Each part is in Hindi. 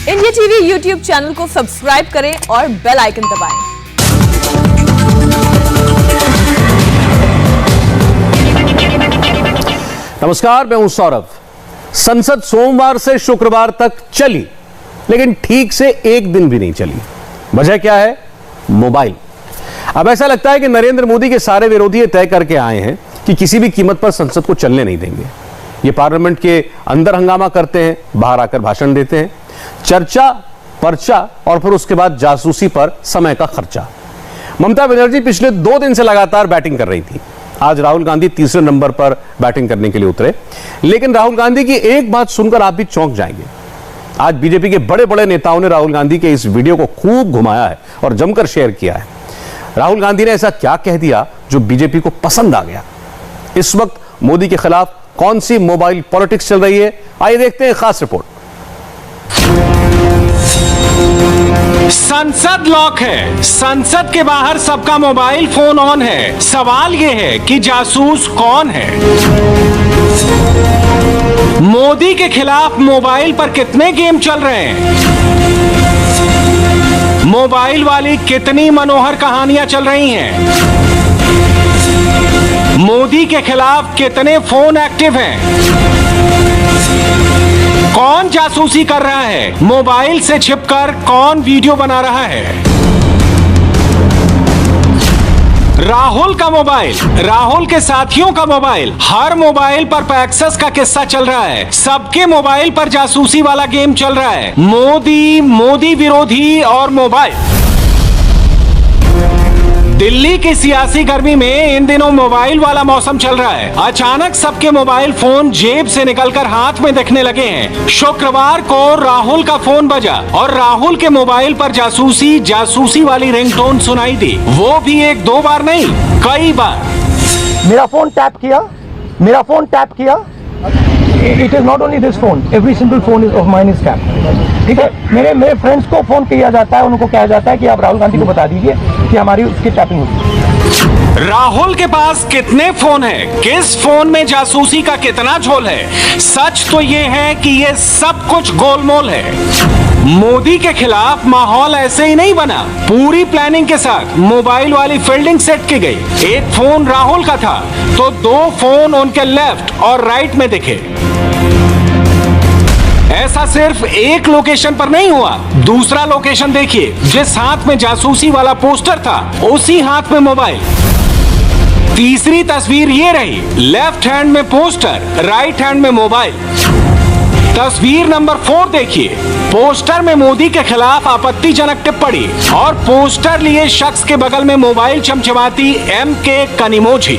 इंडिया टीवी यूट्यूब चैनल को सब्सक्राइब करें और बेल आइकन दबाएं। नमस्कार, मैं हूं सौरभ। संसद सोमवार से शुक्रवार तक चली, लेकिन ठीक से एक दिन भी नहीं चली। वजह क्या है? मोबाइल। अब ऐसा लगता है कि नरेंद्र मोदी के सारे विरोधी ये तय करके आए हैं कि किसी भी कीमत पर संसद को चलने नहीं देंगे। ये पार्लियामेंट के अंदर हंगामा करते हैं, बाहर आकर भाषण देते हैं, चर्चा, पर्चा और फिर उसके बाद जासूसी पर समय का खर्चा। ममता बनर्जी पिछले 2 दिन से लगातार बैटिंग कर रही थी। आज राहुल गांधी तीसरे नंबर पर बैटिंग करने के लिए उतरे, लेकिन राहुल गांधी की एक बात सुनकर आप भी चौंक जाएंगे। आज बीजेपी के बड़े बड़े नेताओं ने राहुल गांधी के इस वीडियो को खूब घुमाया है और जमकर शेयर किया है। राहुल गांधी ने ऐसा क्या कह दिया जो बीजेपी को पसंद आ गया? इस वक्त मोदी के खिलाफ कौन सी मोबाइल पॉलिटिक्स चल रही है, आइए देखते हैं खास रिपोर्ट। संसद लॉक है। संसद के बाहर सबका मोबाइल फोन ऑन है। सवाल यह है कि जासूस कौन है? मोदी के खिलाफ मोबाइल पर कितने गेम चल रहे हैं? मोबाइल वाली कितनी मनोहर कहानियां चल रही हैं? मोदी के खिलाफ कितने फोन एक्टिव हैं? कौन जासूसी कर रहा है? मोबाइल से छिपकर कौन वीडियो बना रहा है? राहुल का मोबाइल, राहुल के साथियों का मोबाइल, हर मोबाइल पर पैक्सस का किस्सा चल रहा है। सबके मोबाइल पर जासूसी वाला गेम चल रहा है। मोदी, मोदी विरोधी और मोबाइल। दिल्ली की सियासी गर्मी में इन दिनों मोबाइल वाला मौसम चल रहा है। अचानक सबके मोबाइल फोन जेब से निकलकर हाथ में दिखने लगे हैं। शुक्रवार को राहुल का फोन बजा और राहुल के मोबाइल पर जासूसी वाली रिंगटोन सुनाई दी। वो भी 1-2 बार नहीं, कई बार। मेरा फोन टैप किया। It is not only this phone. Every single phone of mine is tapped. ठीक है, मेरे फ्रेंड्स को फोन किया जाता है, उनको कहा जाता है कि आप राहुल गांधी को बता दीजिए कि हमारी उसकी टैपिंग होगी। राहुल के पास कितने फोन हैं? किस फोन में जासूसी का कितना झोल है? सच तो ये है कि ये सब कुछ गोलमोल है। मोदी के खिलाफ माहौल ऐसे ही नहीं बना। पूरी प्लानिंग के साथ मोबाइल वाली फील्डिंग सेट की गई। एक फोन राहुल का था तो 2 फोन उनके लेफ्ट और राइट में दिखे। ऐसा सिर्फ एक लोकेशन पर नहीं हुआ। दूसरा लोकेशन देखिए, जिस हाथ में जासूसी वाला पोस्टर था उसी हाथ में मोबाइल। तीसरी तस्वीर ये रही, लेफ्ट हैंड में पोस्टर, राइट हैंड में मोबाइल। तस्वीर नंबर 4 देखिए, पोस्टर में मोदी के खिलाफ आपत्तिजनक टिप्पणी और पोस्टर लिए शख्स के बगल में मोबाइल चमचमाती MK कनिमोझी।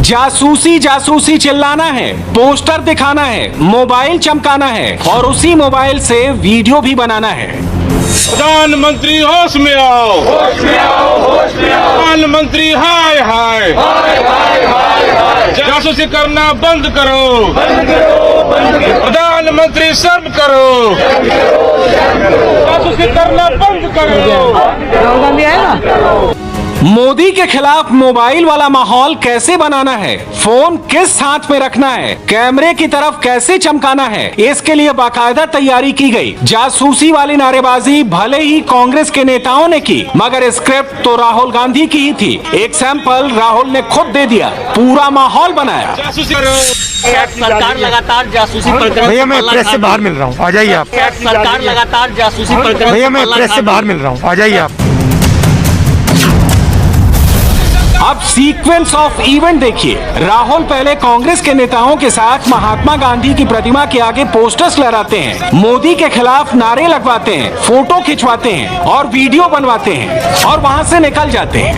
जासूसी चिल्लाना है, पोस्टर दिखाना है, मोबाइल चमकाना है और उसी मोबाइल से वीडियो भी बनाना है। प्रधानमंत्री होश में आओ, होश में आओ, होश में आओ। प्रधानमंत्री हाय हाय, हाय हाय हाय हाय। जासूसी करना बंद करो, बंद करो, बंद करो। प्रधानमंत्री शर्म करो, जासूसी करना बंद करो। राहुल गांधी आएगा। मोदी के खिलाफ मोबाइल वाला माहौल कैसे बनाना है? फोन किस हाथ में रखना है? कैमरे की तरफ कैसे चमकाना है? इसके लिए बाकायदा तैयारी की गई। जासूसी वाली नारेबाजी भले ही कांग्रेस के नेताओं ने की, मगर स्क्रिप्ट तो राहुल गांधी की ही थी। एक सैंपल राहुल ने खुद दे दिया, पूरा माहौल बनाया। सरकार लगातार जासूसी प्रकरण। भैया मैं प्रेस से बाहर मिल रहा हूँ, आ जाइए आप। सरकार लगातार जासूसी प्रकरण। भैया मैं प्रेस से बाहर मिल रहा हूँ, आ जाइए आप। अब सीक्वेंस ऑफ इवेंट देखिए। राहुल पहले कांग्रेस के नेताओं के साथ महात्मा गांधी की प्रतिमा के आगे पोस्टर्स लहराते हैं, मोदी के खिलाफ नारे लगवाते हैं, फोटो खिंचवाते हैं और वीडियो बनवाते हैं और वहां से निकल जाते हैं।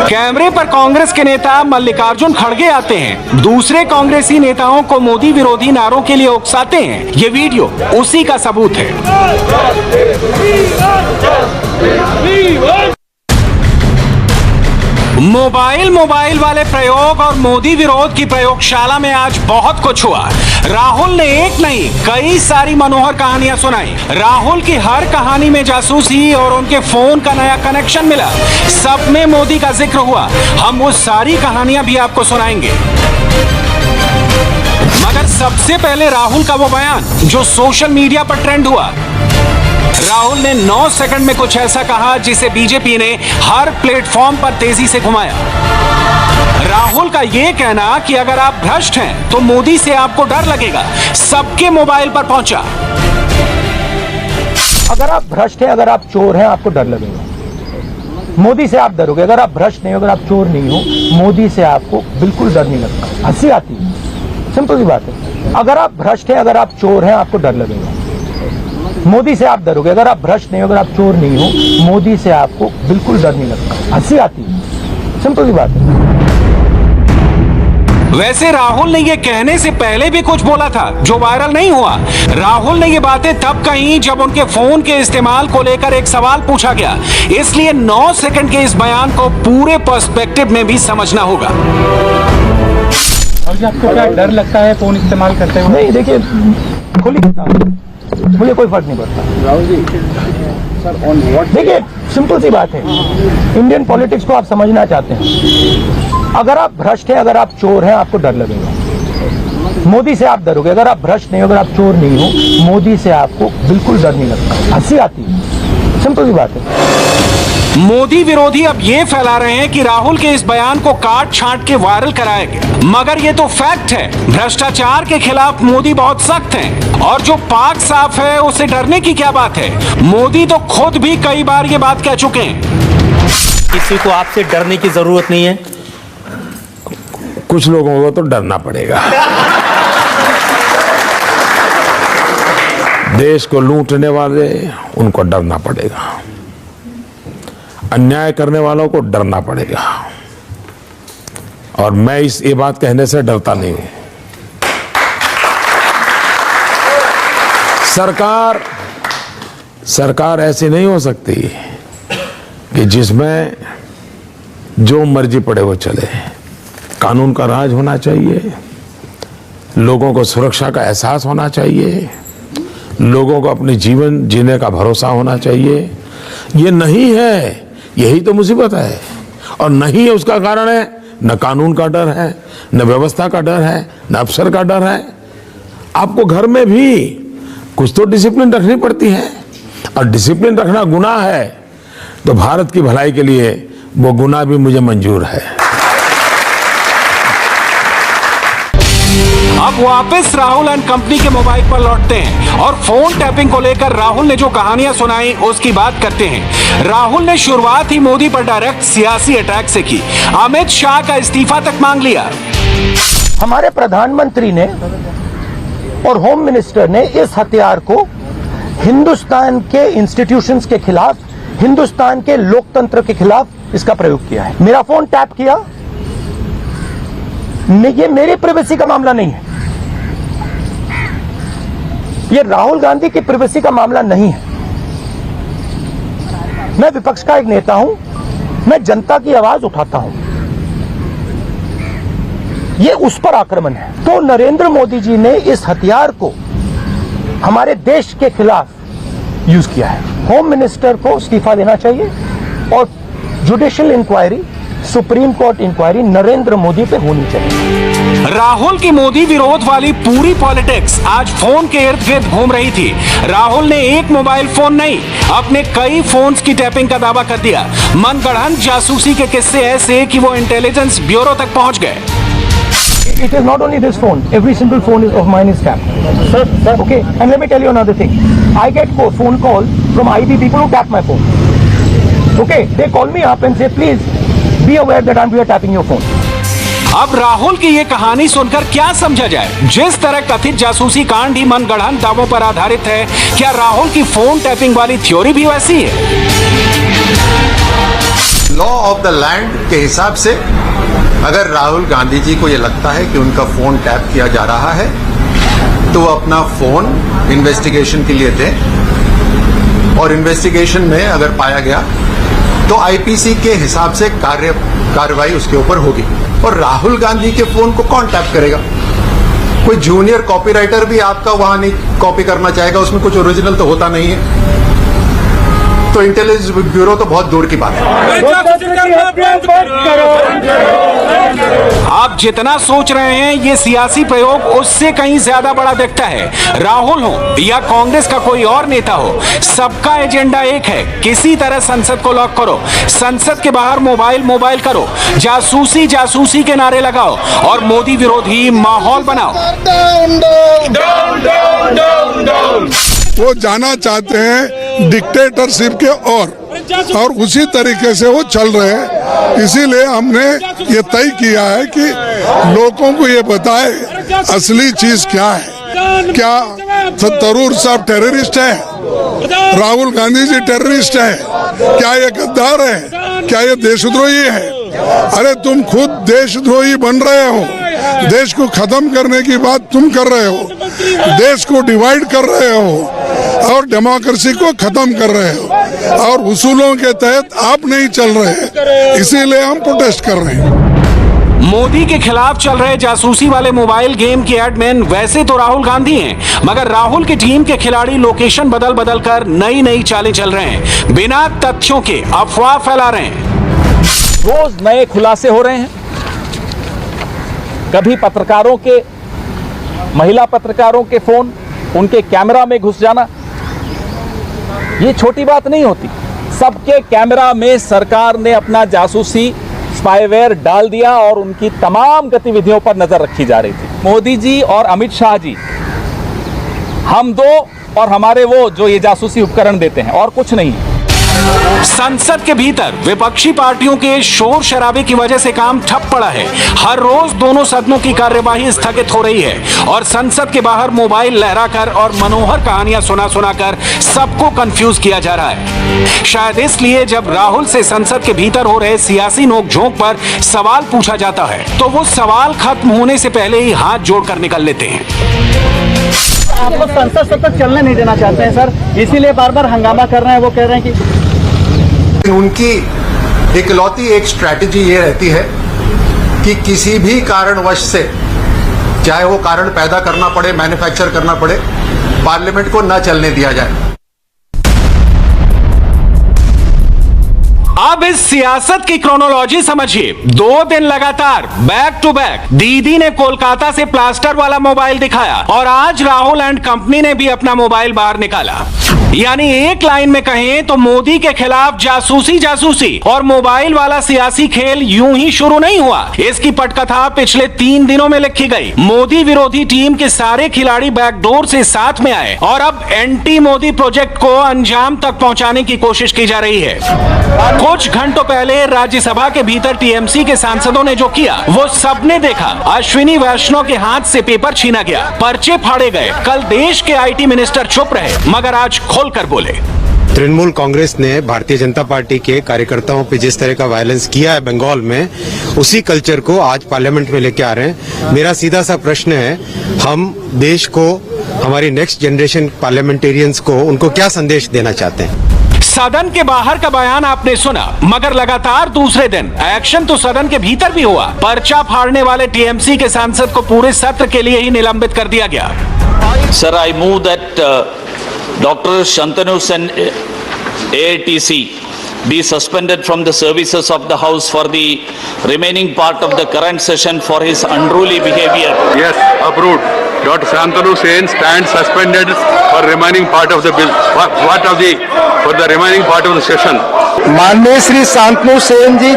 कैमरे पर कांग्रेस के नेता मल्लिकार्जुन खड़गे आते हैं, दूसरे कांग्रेसी नेताओं को मोदी विरोधी नारों के लिए उकसाते हैं। ये वीडियो उसी का सबूत है। मोबाइल वाले प्रयोग और मोदी विरोध की प्रयोगशाला में आज बहुत कुछ हुआ। राहुल ने एक नहीं कई सारी मनोहर कहानियां सुनाई। राहुल की हर कहानी में जासूसी और उनके फोन का नया कनेक्शन मिला। सब में मोदी का जिक्र हुआ। हम वो सारी कहानियां भी आपको सुनाएंगे, मगर सबसे पहले राहुल का वो बयान जो सोशल मीडिया पर ट्रेंड हुआ। राहुल ने 9 सेकंड में कुछ ऐसा कहा जिसे बीजेपी ने हर प्लेटफॉर्म पर तेजी से घुमाया। राहुल का यह कहना कि अगर आप भ्रष्ट हैं तो मोदी से आपको डर लगेगा, सबके मोबाइल पर पहुंचा। अगर आप भ्रष्ट हैं, अगर आप चोर हैं, आपको डर लगेगा, मोदी से आप डरोगे। अगर आप भ्रष्ट नहीं हो, अगर आप चोर नहीं हो, मोदी से आपको बिल्कुल डर नहीं लगता, हंसी आती है। सिंपल सी बात है। अगर आप भ्रष्ट हैं, अगर आप चोर हैं, आपको डर लगेगा, मोदी से आप डरोगे। अगर आप भ्रष्ट नहीं हो, अगर आप चोर नहीं हो, मोदी से आपको बिल्कुल डर नहीं लगता, हंसी आती है। सिंपल सी बात है। वैसे राहुल ने ये कहने से पहले भी कुछ बोला था जो वायरल नहीं हुआ। राहुल ने ये बातें तब कही जब उनके फोन के इस्तेमाल को लेकर एक सवाल पूछा गया, इसलिए 9 सेकंड के इस बयान को पूरे पर्सपेक्टिव में भी समझना होगा। और आपको क्या डर लगता है फोन इस्तेमाल करते हुए? नहीं, देखिए, खुली किताब, मुझे कोई फर्क नहीं पड़ता। Rahul ji, sir on what? देखिए, सिंपल सी बात है, इंडियन पॉलिटिक्स को आप समझना चाहते हैं। अगर आप भ्रष्ट हैं, अगर आप चोर हैं, आपको डर लगेगा, मोदी से आप डरोगे। अगर आप भ्रष्ट नहीं हो, अगर आप चोर नहीं हो, मोदी से आपको बिल्कुल डर नहीं लगता, हंसी आती है। सिंपल सी बात है। मोदी विरोधी अब ये फैला रहे हैं कि राहुल के इस बयान को काट छांट के वायरल कराया गया, मगर ये तो फैक्ट है। भ्रष्टाचार के खिलाफ मोदी बहुत सख्त हैं और जो पाक साफ है उसे डरने की क्या बात है। मोदी तो खुद भी कई बार ये बात कह चुके हैं। किसी को आपसे डरने की जरूरत नहीं है। कुछ लोगों को तो डरना पड़ेगा। देश को लूटने वाले, उनको डरना पड़ेगा। अन्याय करने वालों को डरना पड़ेगा। और मैं ये बात कहने से डरता नहीं हूं। सरकार ऐसी नहीं हो सकती कि जिसमें जो मर्जी पड़े वो चले। कानून का राज होना चाहिए, लोगों को सुरक्षा का एहसास होना चाहिए, लोगों को अपने जीवन जीने का भरोसा होना चाहिए। ये नहीं है, यही तो मुसीबत है। और नहीं है, उसका कारण है न कानून का डर है, न व्यवस्था का डर है, न अफसर का डर है। आपको घर में भी कुछ तो डिसिप्लिन रखनी पड़ती है, और डिसिप्लिन रखना गुनाह है तो भारत की भलाई के लिए वो गुनाह भी मुझे मंजूर है। अब वापस राहुल एंड कंपनी के मोबाइल पर लौटते हैं और फोन टैपिंग को लेकर राहुल ने जो कहानियां सुनाई उसकी बात करते हैं। राहुल ने शुरुआत ही मोदी पर डायरेक्ट सियासी अटैक से की। अमित शाह का इस्तीफा तक मांग लिया। हमारे प्रधानमंत्री ने और होम मिनिस्टर ने इस हथियार को हिंदुस्तान के इंस्टीट्यूशंस के खिलाफ, हिंदुस्तान के लोकतंत्र के खिलाफ इसका प्रयोग किया है। मेरा फोन टैप किया, ये मेरी प्राइवेसी का मामला नहीं है, ये राहुल गांधी की प्राइवेसी का मामला नहीं है। मैं विपक्ष का एक नेता हूं, मैं जनता की आवाज उठाता हूं, ये उस पर आक्रमण है। तो नरेंद्र मोदी जी ने इस हथियार को हमारे देश के खिलाफ यूज किया है। होम मिनिस्टर को इस्तीफा देना चाहिए और judicial inquiry, supreme court inquiry Narendra Modi पे होनी चाहिए। राहुल की मोदी विरोध वाली पूरी पॉलिटिक्स आज फोन के इर्द गिर्द घूम रही थी। राहुल ने एक मोबाइल फोन नहीं, अपने कई फोन्स की टैपिंग का दावा कर दिया। मनगढ़ंत जासूसी के किस्से ऐसे कि वो इंटेलिजेंस ब्यूरो तक पहुंच गए। It is not only this phone. Every single phone of mine is tapped. Sir. Okay. And let me tell you another thing. I get phone call from IB people who tap my phone. Okay. They call me up and say, please be aware that we are tapping your phone. अब राहुल की ये कहानी सुनकर क्या समझा जाए? जिस तरह कथित जासूसी कांड ही मनगढ़ंत दावों पर आधारित है, क्या राहुल की फोन टैपिंग वाली थ्योरी भी वैसी है? लॉ ऑफ द लैंड के हिसाब से अगर राहुल गांधी जी को यह लगता है कि उनका फोन टैप किया जा रहा है तो वो अपना फोन इन्वेस्टिगेशन के लिए दें, और इन्वेस्टिगेशन में अगर पाया गया तो आईपीसी के हिसाब से कार्रवाई उसके ऊपर होगी। और राहुल गांधी के फोन को कौन टैप करेगा? कोई जूनियर कॉपीराइटर भी आपका वहां नहीं कॉपी करना चाहेगा, उसमें कुछ ओरिजिनल तो होता नहीं है। तो इंटेलिजेंस ब्यूरो तो बहुत दूर की बात है। आप जितना सोच रहे हैं ये सियासी प्रयोग उससे कहीं ज्यादा बड़ा दिखता है। राहुल हो या कांग्रेस का कोई और नेता हो, सबका एजेंडा एक है, किसी तरह संसद को लॉक करो, संसद के बाहर मोबाइल करो, जासूसी के नारे लगाओ और मोदी विरोधी माहौल बनाओ। वो जाना चाहते हैं डिक्टेटरशिप के और उसी तरीके से वो चल रहे हैं। इसीलिए हमने ये तय किया है कि लोगों को ये बताए असली चीज क्या है। क्या तरूर साहब टेररिस्ट है? राहुल गांधी जी टेररिस्ट है? क्या ये गद्दार है? क्या ये देशद्रोही है? अरे तुम खुद देशद्रोही बन रहे हो। देश को खत्म करने की बात तुम कर रहे हो, देश को डिवाइड कर रहे हो और डेमोक्रेसी को खत्म कर रहे हो और उसूलों के तहत आप नहीं चल रहे, इसीलिए हम प्रोटेस्ट कर रहे हैं। मोदी के खिलाफ चल रहे जासूसी वाले मोबाइल गेम के एडमिन वैसे तो राहुल गांधी हैं, मगर राहुल की टीम के खिलाड़ी लोकेशन बदल कर नई चालें चल रहे हैं, बिना तथ्यों के अफवाह फैला रहे हैं। रोज नए खुलासे हो रहे हैं। कभी पत्रकारों के, महिला पत्रकारों के फोन उनके कैमरा में घुस जाना, ये छोटी बात नहीं होती। सबके कैमरा में सरकार ने अपना जासूसी स्पाईवेयर डाल दिया और उनकी तमाम गतिविधियों पर नजर रखी जा रही थी। मोदी जी और अमित शाह जी, हम दो और हमारे वो जो ये जासूसी उपकरण देते हैं, और कुछ नहीं। संसद के भीतर विपक्षी पार्टियों के शोर शराबे की वजह से काम ठप पड़ा है। हर रोज दोनों सदनों की कार्यवाही स्थगित हो रही है और संसद के बाहर मोबाइल लहराकर और मनोहर कहानियां सुनाकर सबको कंफ्यूज किया जा रहा है। शायद इसलिए जब राहुल से संसद के भीतर हो रहे सियासी नोकझोंक पर सवाल पूछा जाता है तो वो सवाल खत्म होने से पहले ही हाथ जोड़कर निकल लेते हैं। आप लोग संसद सतत चलने नहीं देना चाहते हैं सर, इसीलिए बार हंगामा कर रहे हैं। वो कह रहे हैं कि उनकी इकलौती एक स्ट्रैटेजी ये रहती है कि किसी भी कारणवश से, चाहे वो कारण पैदा करना पड़े, मैन्युफैक्चर करना पड़े, पार्लियामेंट को न चलने दिया जाए। अब इस सियासत की क्रोनोलॉजी समझिए। 2 दिन लगातार बैक टू बैक दीदी ने कोलकाता से प्लास्टर वाला मोबाइल दिखाया और आज राहुल एंड कंपनी ने भी अपना मोबाइल बाहर निकाला। यानी एक लाइन में कहें तो मोदी के खिलाफ जासूसी और मोबाइल वाला सियासी खेल यूं ही शुरू नहीं हुआ। इसकी पटकथा पिछले 3 दिनों में लिखी गई। मोदी विरोधी टीम के सारे खिलाड़ी बैकडोर से साथ में आए और अब एंटी मोदी प्रोजेक्ट को अंजाम तक पहुंचाने की कोशिश की जा रही है। कुछ घंटों पहले राज्यसभा के भीतर टीएमसी के सांसदों ने जो किया वो सबने देखा। अश्विनी वैष्णव के हाथ से पेपर छीना गया, पर्चे फाड़े गए। कल देश के आईटी मिनिस्टर चुप रहे, मगर आज खोलकर बोले। तृणमूल कांग्रेस ने भारतीय जनता पार्टी के कार्यकर्ताओं पे जिस तरह का वायलेंस किया है बंगाल में, उसी कल्चर को आज पार्लियामेंट में लेके आ रहे हैं। मेरा सीधा सा प्रश्न है, हम देश को, हमारी नेक्स्ट जनरेशन पार्लियामेंटेरियंस को, उनको क्या संदेश देना चाहते हैं? सदन के बाहर का बयान आपने सुना, मगर लगातार दूसरे दिन एक्शन तो सदन के भीतर भी हुआ। पर्चा फाड़ने वाले टीएमसी के सांसद को पूरे सत्र के लिए ही निलंबित कर दिया गया। Sir, I move that doctor Shantanu Sen AITC be suspended from the services of the House for the remaining part of the current session for his unruly behavior. Yes, approved. Dr. Shantanu Sen stands suspended for remaining part of the bill. For the remaining part of the session. माननीय श्री शांतनु सेन जी,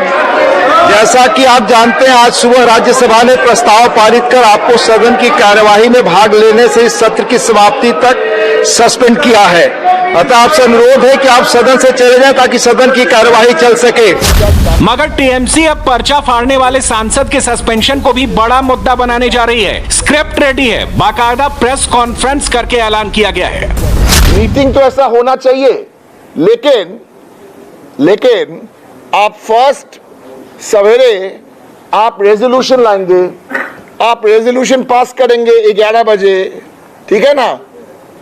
जैसा कि आप जानते हैं, आज सुबह राज्यसभा ने प्रस्ताव पारित कर आपको सदन की कार्यवाही में भाग लेने से इस सत्र की समाप्ति तक सस्पेंड किया है। अतः आपसे अनुरोध है कि आप सदन से चले जाएं ताकि सदन की कार्यवाही चल सके। मगर टीएमसी अब पर्चा फाड़ने वाले सांसद के सस्पेंशन को भी बड़ा मुद्दा बनाने जा रही है। स्क्रिप्ट रेडी है, बाकायदा प्रेस कॉन्फ्रेंस करके ऐलान किया गया है। मीटिंग तो ऐसा होना चाहिए, लेकिन आप फर्स्ट सवेरे आप रेजोल्यूशन लाएंगे, आप रेजोल्यूशन पास करेंगे 11 बजे, ठीक है ना?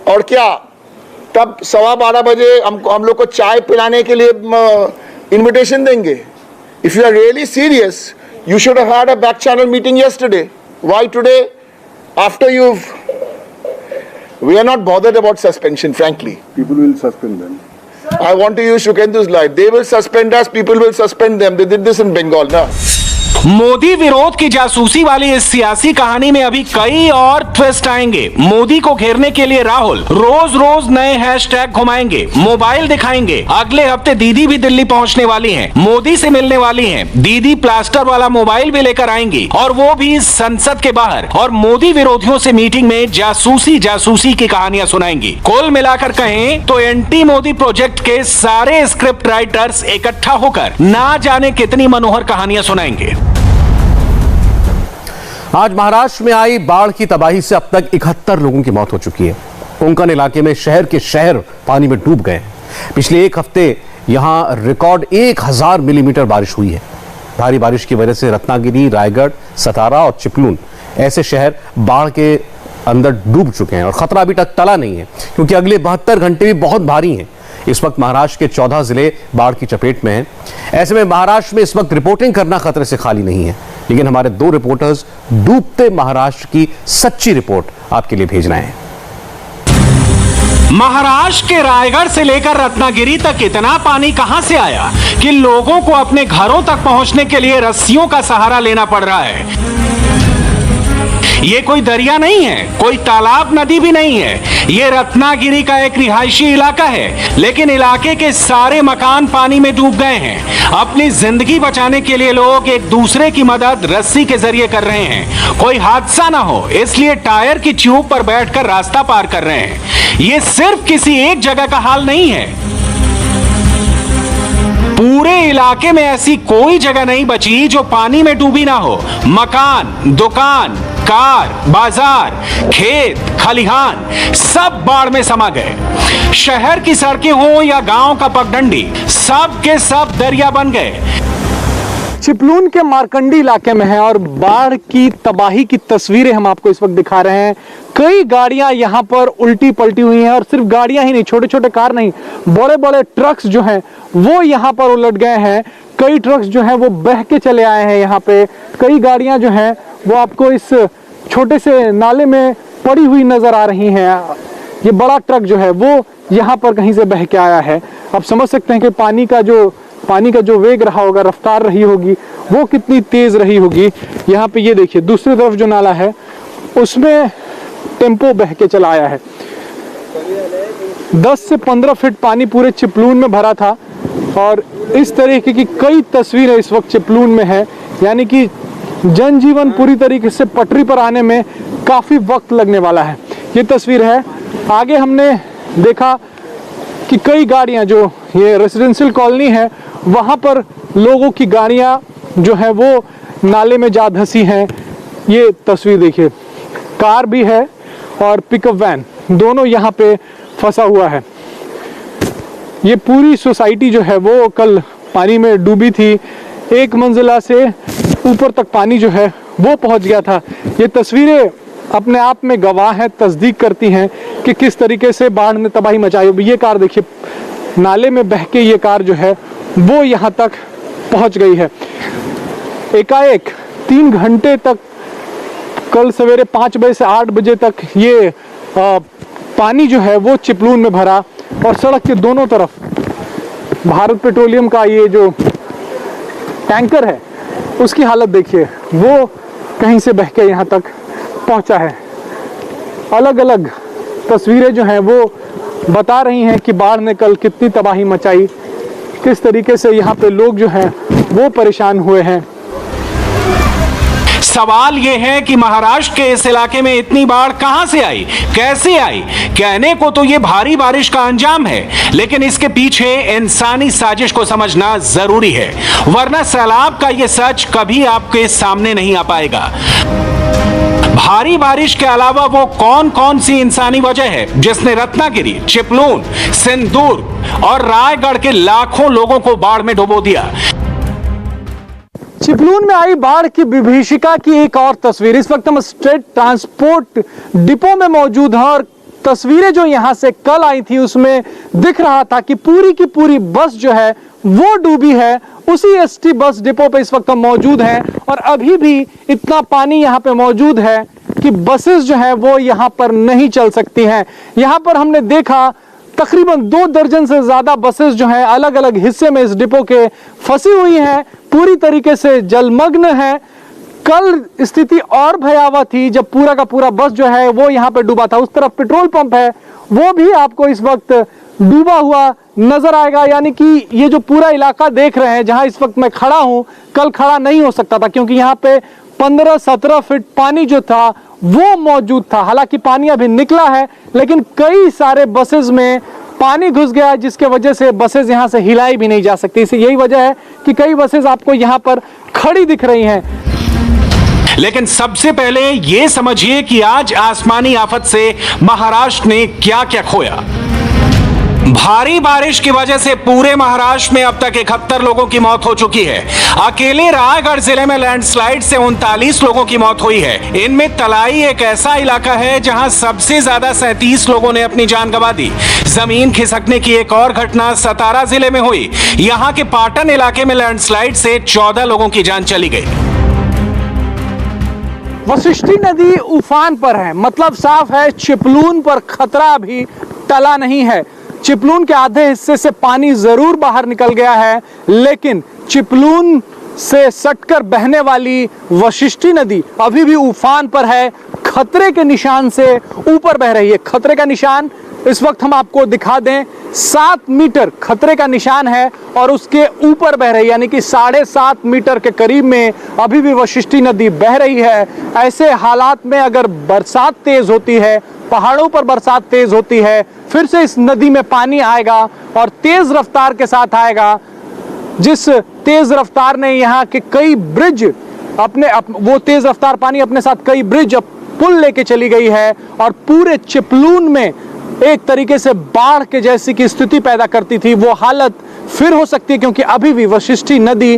और क्या तब 12:15 बजे हम लोग को चाय पिलाने के लिए इनविटेशन देंगे? If you are really serious, you should have had a back channel meeting yesterday. Why today after We are not bothered about suspension, frankly. People will suspend them. I want to use Shukendu's line. They will suspend us, people will suspend them. They did this in Bengal, na? Modi विरोध की जासूसी वाली इस सियासी कहानी में अभी कई और ट्विस्ट आएंगे। मोदी को घेरने के लिए राहुल रोज रोज नए हैशटैग घुमाएंगे, मोबाइल दिखाएंगे। अगले हफ्ते दीदी भी दिल्ली पहुंचने वाली हैं, मोदी से मिलने वाली हैं। दीदी प्लास्टर वाला मोबाइल भी लेकर आएंगी और वो भी संसद के बाहर, और मोदी विरोधियों से मीटिंग में जासूसी की कहानियां सुनाएंगी। कुल मिलाकर कहें तो एंटी मोदी प्रोजेक्ट के सारे स्क्रिप्ट राइटर्स इकट्ठा होकर ना जाने कितनी मनोहर कहानियां सुनाएंगे। आज महाराष्ट्र में आई बाढ़ की तबाही से अब तक 71 लोगों की मौत हो चुकी है। कोंकण इलाके में शहर के शहर पानी में डूब गए। पिछले एक हफ्ते यहां रिकॉर्ड 1000 मिलीमीटर बारिश हुई है। भारी बारिश की वजह से रत्नागिरी, रायगढ़, सतारा और चिपलून ऐसे शहर बाढ़ के अंदर डूब चुके हैं और खतरा अभी तक टला नहीं है, क्योंकि अगले 72 घंटे भी बहुत भारी हैं। इस वक्त महाराष्ट्र के 14 जिले बाढ़ की चपेट में हैं। ऐसे में महाराष्ट्र में इस वक्त रिपोर्टिंग करना खतरे से खाली नहीं है, लेकिन हमारे 2 रिपोर्टर्स डूबते महाराष्ट्र की सच्ची रिपोर्ट आपके लिए भेज रहे हैं। महाराष्ट्र के रायगढ़ से लेकर रत्नागिरी तक इतना पानी कहां से आया कि लोगों को अपने घरों तक पहुंचने के लिए रस्सियों का सहारा लेना पड़ रहा है। ये कोई दरिया नहीं है, कोई तालाब नदी भी नहीं है, ये रत्नागिरी का एक रिहायशी इलाका है, लेकिन इलाके के सारे मकान पानी में डूब गए हैं। अपनी जिंदगी बचाने के लिए लोग एक दूसरे की मदद रस्सी के जरिए कर रहे हैं। कोई हादसा ना हो इसलिए टायर की ट्यूब पर बैठकर रास्ता पार कर रहे हैं। ये सिर्फ किसी एक जगह का हाल नहीं है, पूरे इलाके में ऐसी कोई जगह नहीं बची जो पानी में डूबी ना हो। मकान, दुकान, कार, बाजार, खेत, खलिहान सब बाढ़ में समा गए। शहर की सड़कें हो या गांव का पगडंडी, सब के सब दरिया बन गए। चिपलून के मारकंडी इलाके में है और बाढ़ की तबाही की तस्वीरें हम आपको इस वक्त दिखा रहे हैं। कई गाड़ियां यहां पर उल्टी पलटी हुई हैं और सिर्फ गाड़ियां ही नहीं, छोटे छोटे कार नहीं, बड़े बड़े ट्रक्स जो हैं वो यहां पर उलट गए हैं। कई ट्रक्स जो हैं वो बह के चले आए हैं यहाँ पे। कई गाड़ियां जो हैं वो आपको इस छोटे से नाले में पड़ी हुई नजर आ रही हैं। ये बड़ा ट्रक जो है वो यहाँ पर कहीं से बह के आया है। आप समझ सकते हैं कि पानी का जो वेग रहा होगा, रफ्तार रही होगी, वो कितनी तेज रही होगी। यहाँ पे ये देखिए दूसरी तरफ जो नाला है उसमें टेम्पो बह के चला आया है। 10 से 15 फीट पानी पूरे चिपलून में भरा था और इस तरीके की कई तस्वीरें इस वक्त चिपलून में है। यानी कि जनजीवन पूरी तरीके से पटरी पर आने में काफी वक्त लगने वाला है। ये तस्वीर है। आगे हमने देखा कि कई गाड़ियां, जो ये रेजिडेंशियल कॉलोनी है वहां पर लोगों की गाड़ियां जो है वो नाले में जा धंसी हैं। ये तस्वीर देखिए, कार भी है और पिकअप वैन दोनों यहाँ पे फंसा हुआ है। ये पूरी सोसाइटी जो है वो कल पानी में डूबी थी। एक मंजिला से ऊपर तक पानी जो है वो पहुंच गया था। ये तस्वीरें अपने आप में गवाह हैं, तस्दीक करती हैं कि किस तरीके से बाढ़ ने तबाही मचाई। ये कार देखिए, नाले में बह के ये कार जो है वो यहाँ तक पहुंच गई है। एकाएक 3 घंटे तक, कल सवेरे 5 बजे से 8 बजे तक ये पानी जो है वो चिपलून में भरा और सड़क के दोनों तरफ भारत पेट्रोलियम का ये जो टैंकर है उसकी हालत देखिए, वो कहीं से बह के यहाँ तक पहुँचा है। अलग अलग तस्वीरें जो हैं वो बता रही हैं कि बाढ़ ने कल कितनी तबाही मचाई, किस तरीके से यहाँ पे लोग जो हैं वो परेशान हुए हैं। सवाल यह है कि महाराष्ट्र के इस इलाके में इतनी बाढ़ कहां से आई, कैसे आई? कहने को तो यह भारी बारिश का अंजाम है, लेकिन इसके पीछे इंसानी साजिश को समझना जरूरी है, वरना सैलाब का यह सच कभी आपके सामने नहीं आ पाएगा। भारी बारिश के अलावा वो कौन कौन सी इंसानी वजह है जिसने रत्नागिरी, चिपलून, सिंदूर और रायगढ़ के लाखों लोगों को बाढ़ में डुबो दिया? चिपलून में आई बाढ़ की विभीषिका की एक और तस्वीर। इस वक्त हम स्टेट ट्रांसपोर्ट डिपो में मौजूद हैं और तस्वीरें जो यहां से कल आई थी उसमें दिख रहा था कि पूरी की पूरी बस जो है वो डूबी है। उसी एसटी बस डिपो पे इस वक्त हम मौजूद हैं और अभी भी इतना पानी यहाँ पे मौजूद है कि बसेस जो है वो यहाँ पर नहीं चल सकती हैं। यहाँ पर हमने देखा तकरीबन 2 दर्जन से ज्यादा बसेस जो हैं अलग अलग हिस्से में इस डिपो के फंसी हुई हैं, पूरी तरीके से जलमग्न है। कल स्थिति और भयावह थी जब पूरा का पूरा बस जो है वो यहाँ पे डूबा था। उस तरफ पेट्रोल पंप है, वो भी आपको इस वक्त डूबा हुआ नजर आएगा। यानी कि ये जो पूरा इलाका देख रहे हैं जहां इस वक्त मैं खड़ा हूं, कल खड़ा नहीं हो सकता था क्योंकि यहाँ पे 15-17 फीट पानी जो था वो मौजूद था। हालांकि पानी अभी निकला है, लेकिन कई सारे बसेस में पानी घुस गया, जिसके वजह से बसेस यहां से हिलाई भी नहीं जा सकती। इसे यही वजह है कि कई बसेस आपको यहां पर खड़ी दिख रही हैं। लेकिन सबसे पहले यह समझिए कि आज आसमानी आफत से महाराष्ट्र ने क्या क्या खोया। भारी बारिश की वजह से पूरे महाराष्ट्र में अब तक 71 लोगों की मौत हो चुकी है। अकेले रायगढ़ जिले में लैंडस्लाइड से 39 लोगों की मौत हुई है। इनमें तलाई एक ऐसा इलाका है जहां सबसे ज्यादा 37 लोगों ने अपनी जान गंवा दी। जमीन खिसकने की एक और घटना सतारा जिले में हुई। यहां के पाटन इलाके में लैंडस्लाइड से 14 लोगों की जान चली गई। वशिष्ठी नदी उफान पर है, मतलब साफ है चिपलून पर खतरा अभी टला नहीं है। चिपलून के आधे हिस्से से पानी जरूर बाहर निकल गया है, लेकिन चिपलून से सटकर बहने वाली वशिष्ठी नदी अभी भी उफान पर है, खतरे के निशान से ऊपर बह रही है। खतरे का निशान इस वक्त हम आपको दिखा दें, 7 मीटर खतरे का निशान है और उसके ऊपर बह रही है, यानी कि 7.5 मीटर के करीब में अभी भी वशिष्ठी नदी बह रही है। ऐसे हालात में अगर बरसात तेज होती है, पहाड़ों पर बरसात तेज होती है, फिर से इस नदी में पानी आएगा और तेज रफ्तार के साथ आएगा। जिस तेज रफ्तार ने यहाँ के कई ब्रिज वो तेज रफ्तार पानी अपने साथ कई ब्रिज पुल लेके चली गई है और पूरे चिपलून में एक तरीके से बाढ़ के जैसी की स्थिति पैदा करती थी, वो हालत फिर हो सकती है, क्योंकि अभी भी वशिष्ठी नदी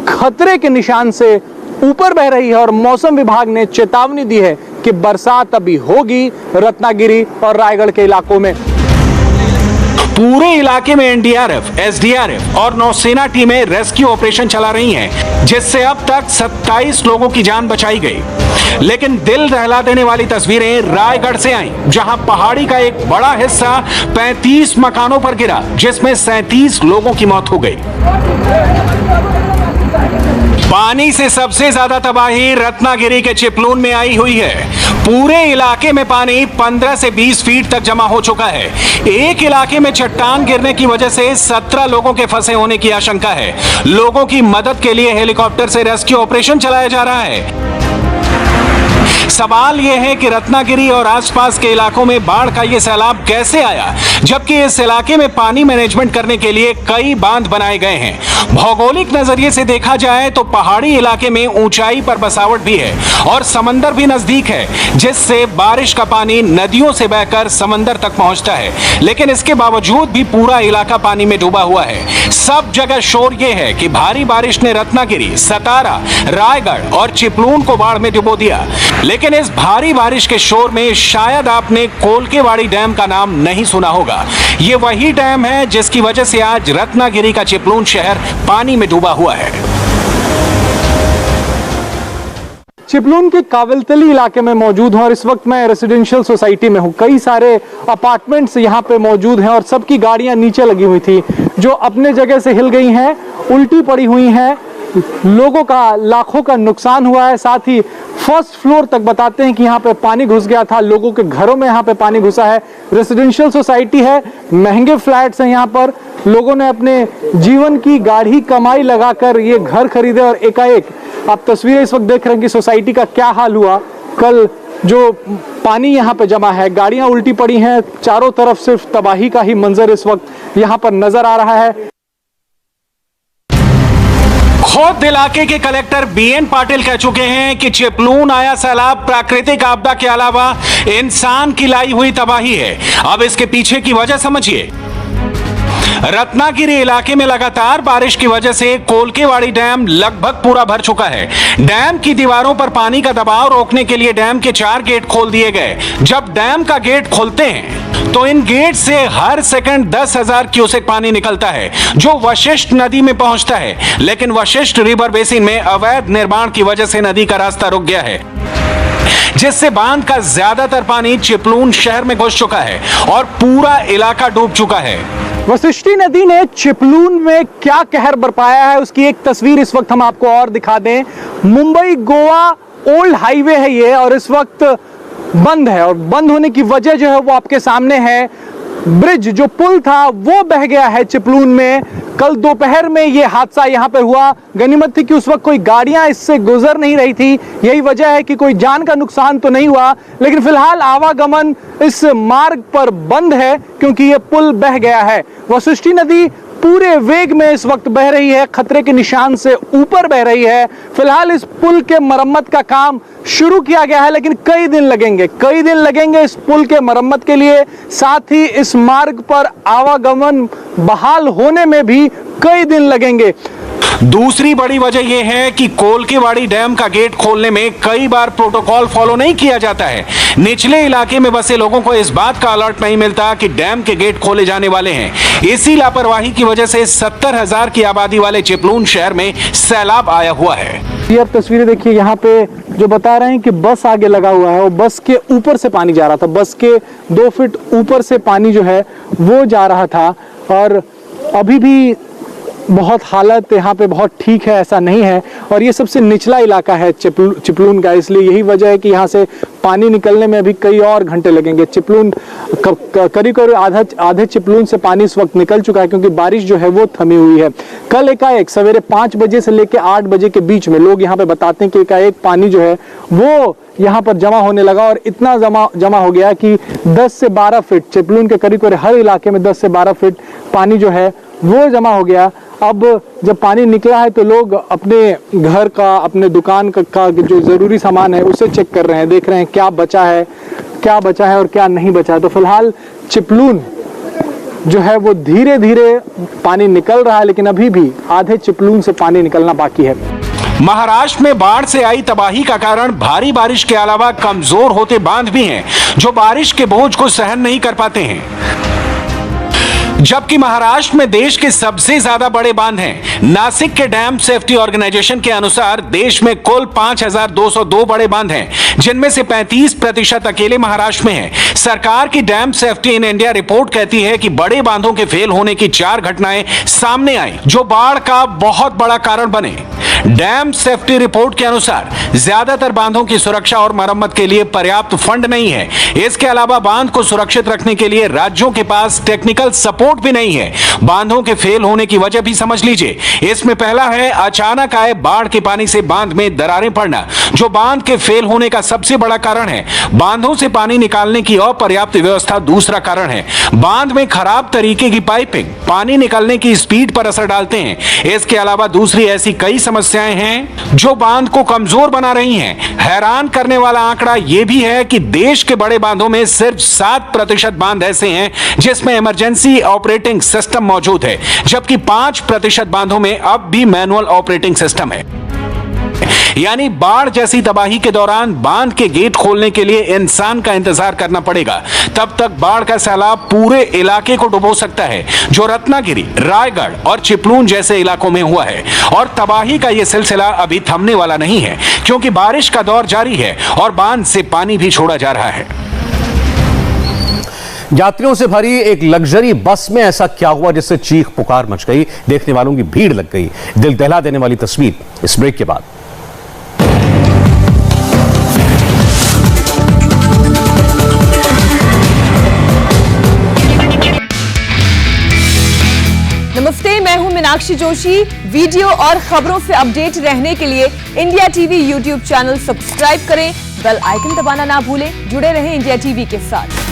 खतरे के निशान से ऊपर बह रही है और मौसम विभाग ने चेतावनी दी है कि बरसात अभी होगी रत्नागिरी और रायगढ़ के इलाकों में। पूरे इलाके में एनडीआरएफ, एसडीआरएफ और नौसेना टीमें रेस्क्यू ऑपरेशन चला रही हैं, जिससे अब तक 27 लोगों की जान बचाई गई। लेकिन दिल दहला देने वाली तस्वीरें रायगढ़ से आई, जहां पहाड़ी का एक बड़ा हिस्सा 35 मकानों पर गिरा, जिसमें 37 लोगों की मौत हो गई। पानी से सबसे ज्यादा तबाही रत्नागिरी के चिपलून में आई हुई है। पूरे इलाके में पानी 15 से 20 फीट तक जमा हो चुका है। एक इलाके में चट्टान गिरने की वजह से 17 लोगों के फंसे होने की आशंका है। लोगों की मदद के लिए हेलीकॉप्टर से रेस्क्यू ऑपरेशन चलाया जा रहा है। सवाल यह है कि रत्नागिरी और आसपास के इलाकों में बाढ़ का यह सैलाब कैसे आया, जबकि इस इलाके में पानी मैनेजमेंट करने के लिए कई बांध बनाए गए हैं। भौगोलिक नजरिए से देखा जाए तो पहाड़ी इलाके में ऊंचाई पर बसावट भी है और समंदर भी नजदीक है, जिससे बारिश का पानी नदियों से बहकर समंदर तक पहुंचता है। लेकिन इसके बावजूद भी पूरा इलाका पानी में डूबा हुआ है। सब जगह शोर यह है कि भारी बारिश ने रत्नागिरी, सतारा, रायगढ़ और चिपलून को बाढ़ में डुबो दिया। लेकिन इस भारी बारिश के शोर में शायद आपने कोलकेवाड़ी डैम का नाम नहीं सुना होगा। ये वही डैम है जिसकी वजह से आज रत्नागिरी का चिपलून शहर पानी में डूबा हुआ है। चिपलून के कावलतली इलाके में मौजूद हूं और इस वक्त मैं रेसिडेंशियल सोसाइटी में हूं। कई सारे अपार्टमेंट्स यहां पे मौजूद हैं और सबकी गाड़ियां नीचे लगी हुई थी, जो अपने जगह से हिल गई हैं, उल्टी पड़ी हुई हैं। लोगों का लाखों का नुकसान हुआ है। साथ ही फर्स्ट फ्लोर तक बताते हैं कि यहाँ पे पानी घुस गया था, लोगों के घरों में यहाँ पे पानी घुसा है। रेसिडेंशियल सोसाइटी है, महंगे फ्लैट्स हैं यहाँ पर। लोगों ने अपने जीवन की गाढ़ी कमाई लगाकर ये घर खरीदे और एकाएक आप तस्वीरें इस वक्त देख रहे हैं कि सोसाइटी का क्या हाल हुआ। कल जो पानी यहाँ पे जमा है, गाड़ियां उल्टी पड़ी हैं, चारों तरफ सिर्फ तबाही का ही मंजर इस वक्त यहाँ पर नजर आ रहा है। खुद इलाके के कलेक्टर बीएन पाटिल कह चुके हैं कि चिपलून आया सैलाब प्राकृतिक आपदा के अलावा इंसान की लाई हुई तबाही है। अब इसके पीछे की वजह समझिए। रत्नागिरी इलाके में लगातार बारिश की वजह से कोलकेवाड़ी डैम लगभग पूरा भर चुका है। डैम की दीवारों पर पानी का दबाव रोकने के लिए डैम के 4 गेट खोल दिए गए। जब डैम का गेट खोलते हैं तो इन गेट से हर सेकंड 10,000 क्यूसेक पानी निकलता है, जो वशिष्ठ नदी में पहुंचता है। लेकिन वशिष्ठ रिवर बेसिन में अवैध निर्माण की वजह से नदी का रास्ता रुक गया है। जिससे बांध का ज्यादातर पानी चिपलून शहर में घुस चुका है और पूरा इलाका डूब चुका है। वशिष्ठी नदी ने चिपलून में क्या कहर बरपाया है, उसकी एक तस्वीर इस वक्त हम आपको और दिखा दें। मुंबई गोवा ओल्ड हाईवे है ये, और इस वक्त बंद है, और बंद होने की वजह जो है वो आपके सामने है। ब्रिज जो पुल था वो बह गया है चिपलून में। कल दोपहर में ये हादसा यहाँ पे हुआ। गनीमत थी कि उस वक्त कोई गाड़ियां इससे गुजर नहीं रही थी, यही वजह है कि कोई जान का नुकसान तो नहीं हुआ, लेकिन फिलहाल आवागमन इस मार्ग पर बंद है क्योंकि ये पुल बह गया है। वशिष्ठी नदी पूरे वेग में इस वक्त बह रही है, खतरे के निशान से ऊपर बह रही है। फिलहाल इस पुल के मरम्मत का काम शुरू किया गया है, लेकिन कई दिन लगेंगे इस पुल के मरम्मत के लिए। साथ ही इस मार्ग पर आवागमन बहाल होने में भी कई दिन लगेंगे। दूसरी बड़ी वजह यह है कि कोलकेवाड़ी डैम का गेट खोलने में कई बार प्रोटोकॉल फॉलो नहीं किया जाता है। निचले इलाके में बसे लोगों को इस बात का अलर्ट नहीं मिलता कि डैम के गेट खोले जाने वाले हैं। इसी लापरवाही की वजह से 70,000 की आबादी वाले चिपलून शहर में सैलाब आया हुआ है। ये आप तस्वीरें देखिए, यहाँ पे जो बता रहे हैं कि बस आगे लगा हुआ है और बस के ऊपर से पानी जा रहा था, बस के 2 फीट ऊपर से पानी जो है वो जा रहा था। और अभी भी बहुत हालत यहाँ पे बहुत ठीक है, ऐसा नहीं है। और ये सबसे निचला इलाका है चिपलून का, इसलिए यही वजह है कि यहाँ से पानी निकलने में अभी कई और घंटे लगेंगे। चिपलून करीब आधे चिपलून से पानी इस वक्त निकल चुका है क्योंकि बारिश जो है वो थमी हुई है। कल एकाएक सवेरे 5 बजे से लेकर 8 बजे के बीच में लोग यहाँ पे बताते हैं कि एकाएक पानी जो है वो यहाँ पर जमा होने लगा, और इतना जमा हो गया कि 10 से 12 फीट चिपलून के करीब हर इलाके में 10 से 12 फीट पानी जो है वो जमा हो गया। अब जब पानी निकला है तो लोग अपने घर का, अपने दुकान का जो जरूरी सामान है उसे चेक कर रहे हैं, देख रहे हैं क्या बचा है और क्या नहीं बचा है। तो फिलहाल चिपलून जो है वो धीरे धीरे पानी निकल रहा है, लेकिन अभी भी आधे चिपलून से पानी निकलना बाकी है। महाराष्ट्र में बाढ़ से आई तबाही का कारण भारी बारिश के अलावा कमजोर होते बांध भी हैं, जो बारिश के बोझ को सहन नहीं कर पाते हैं। जबकि महाराष्ट्र में देश के सबसे ज्यादा बड़े बांध हैं। नासिक के डैम सेफ्टी ऑर्गेनाइजेशन के अनुसार देश में कुल 5,202 बड़े बांध हैं, जिनमें से 35% अकेले महाराष्ट्र में है। सरकार की dam safety in India report कहती है कि बड़े बांधों के फेल होने की 4 घटनाएं सामने आई, जो बाढ़ का बहुत बड़ा कारण बने। डैम सेफ्टी रिपोर्ट के अनुसार ज्यादातर बांधों की सुरक्षा और मरम्मत के लिए पर्याप्त फंड नहीं है। इसके अलावा बांध को सुरक्षित रखने के लिए राज्यों के पास टेक्निकल सपोर्ट भी नहीं है। बांधों के फेल होने की वजह भी समझ लीजिए। इसमें पहला है अचानक आए बाढ़ के पानी से बांध में दरारें पड़ना, जो बांध के फेल होने का सबसे बड़ा कारण है। बांधों से पानी निकालने की अपर्याप्त व्यवस्था दूसरा कारण है। बांध में खराब तरीके की पाइपिंग पानी निकलने की स्पीड पर असर डालते हैं। इसके अलावा दूसरी ऐसी कई समस्याएं हैं जो बांध को कमजोर बना रही हैं। हैरान करने वाला आंकड़ा यह भी है कि देश के बड़े बांधों में सिर्फ 7% बांध ऐसे हैं जिसमें इमरजेंसी ऑपरेटिंग सिस्टम मौजूद है, जबकि 5% बांधों में अब भी मैनुअल ऑपरेटिंग सिस्टम है। यानी बाढ़ जैसी तबाही के दौरान बांध के गेट खोलने के लिए इंसान का इंतजार करना पड़ेगा। तब तक बाढ़ का सैलाब पूरे इलाके को डुबो सकता है, जो रत्नागिरी, रायगढ़ और चिपलून जैसे इलाकों में हुआ है। और तबाही का यह सिलसिला अभी थमने वाला नहीं है, क्योंकि बारिश का दौर जारी है और बांध से पानी भी छोड़ा जा रहा है। यात्रियों से भरी एक लग्जरी बस में ऐसा क्या हुआ जिससे चीख पुकार मच गई, देखने वालों की भीड़ लग गई। दिल दहला देने वाली तस्वीर इस ब्रेक के बाद। नमस्ते, मैं हूं मीनाक्षी जोशी। वीडियो और खबरों से अपडेट रहने के लिए India TV YouTube channel subscribe करें, बेल आइकन दबाना ना भूलें। जुड़े रहें इंडिया टीवी के साथ।